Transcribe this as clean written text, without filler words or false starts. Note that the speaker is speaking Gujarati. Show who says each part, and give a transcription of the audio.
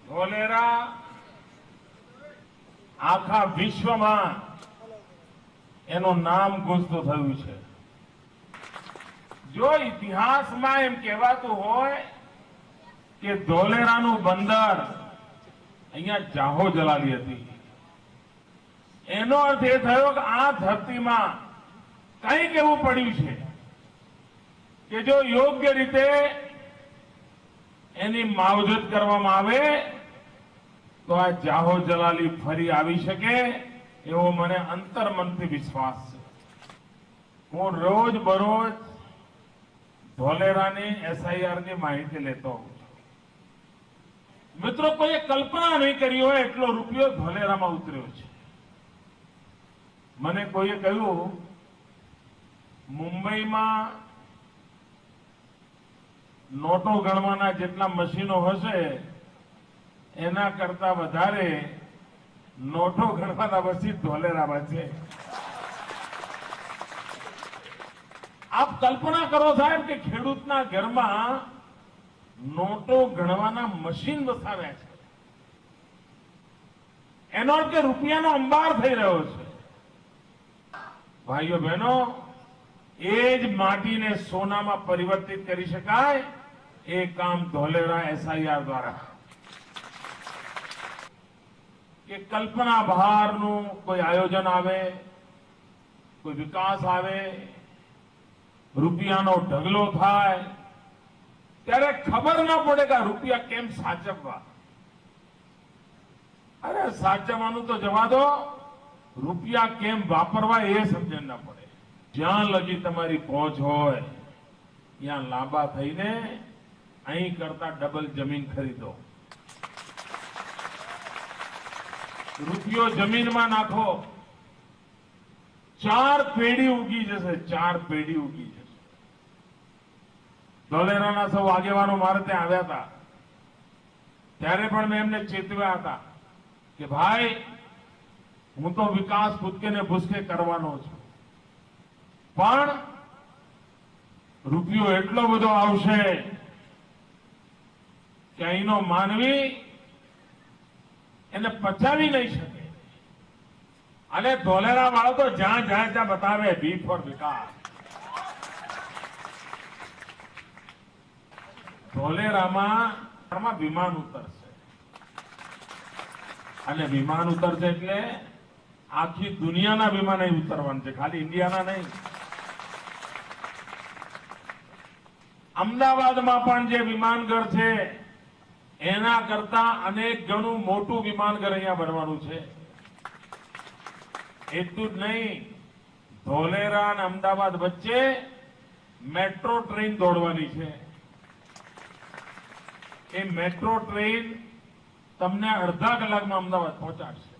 Speaker 1: ધોલેરા આખા વિશ્વમાં એનું નામ ગુંજતું થયું છે। જો ઇતિહાસમાં એમ કહેવાતું હોય કે ધોલેરાનું બંદર અહીંયા જાહો જલાલી હતી, એનો અર્થ એ થયો કે આ ધરતીમાં કંઈક એવું પડ્યું છે કે જો યોગ્ય રીતે એની માવજત કરવામાં આવે તો આ જાહો જલાલી ફરી આવી શકે એવો મને અંતરમનથી વિશ્વાસ છે। હું રોજ બરોજ ધોલેરાની એસઆઈઆરની માહિતી લેતો હોઉં છું। મિત્રો, કોઈએ કલ્પના નહીં કરી હોય એટલો રૂપિયો ધોલેરામાં ઉતર્યો છે। મને કોઈએ કહ્યું મુંબઈમાં નોટો ગણવાના જેટલા મશીનો હશે એના કરતા વધારે નોટો ગણવાના મશીન ધોલેરામાં છે। આપ કલ્પના કરો સાહેબ કે ખેડૂતના ઘરમાં નોટો ગણવાના મશીન વસાવ્યા છે, એનો અર્થ કે રૂપિયાનો અંબાર થઈ રહ્યો છે। ભાઈઓ બહેનો, એ જ માટીને સોનામાં પરિવર્તિત કરી શકાય એ કામ ધોલેરા એસઆઈઆર દ્વારા કે કલ્પના બહારનું કોઈ આયોજન આવે, કોઈ વિકાસ આવે, રૂપિયાનો ઢગલો થાય ત્યારે ખબર ન પડે કે રૂપિયા કેમ સાચવવા। અરે સાચવવાનું તો જવા દો, રૂપિયા કેમ વાપરવા એ સમજણ ના પડે। જ્યાં લગી તમારી પહોંચ હોય ત્યાં લાંબા થઈને અહીં કરતા ડબલ જમીન ખરીદો, રૂપિયો જમીનમાં નાખો, 4 પેઢી ઉગી જશે, 4 પેઢી ઉગી જશે। ધોલેરાના સૌ આગેવાનો મારે ત્યાં આવ્યા હતા ત્યારે પણ મેં એમને ચેતવ્યા હતા કે ભાઈ, હું તો વિકાસ કૂદકે ને ભૂસકે કરવાનો છું, પણ રૂપિયો એટલો બધો આવશે કે અહીંનો માનવી એને પચાવી નહીં શકે। અને ધોલેરા વાળો તો જ્યાં જાય ત્યાં બતાવે બી ફોર વિકાસ। ધોલેરામાં વિમાન ઉતરશે અને વિમાન ઉતરશે એટલે આખી દુનિયાના વિમાન અહીં ઉતરવાનું છે, ખાલી ઇન્ડિયાના નહીં। અમદાવાદમાં પણ જે વિમાનઘર છે એના કરતા અનેક ગણું મોટું વિમાનઘર અહીંયા બનવાનું છે। એટલું જ નહીં, ધોલેરા અને અમદાવાદ વચ્ચે મેટ્રો ટ્રેન દોડવાની છે। એ મેટ્રો ટ્રેન તમને અડધા કલાકમાં અમદાવાદ પહોંચાડશે।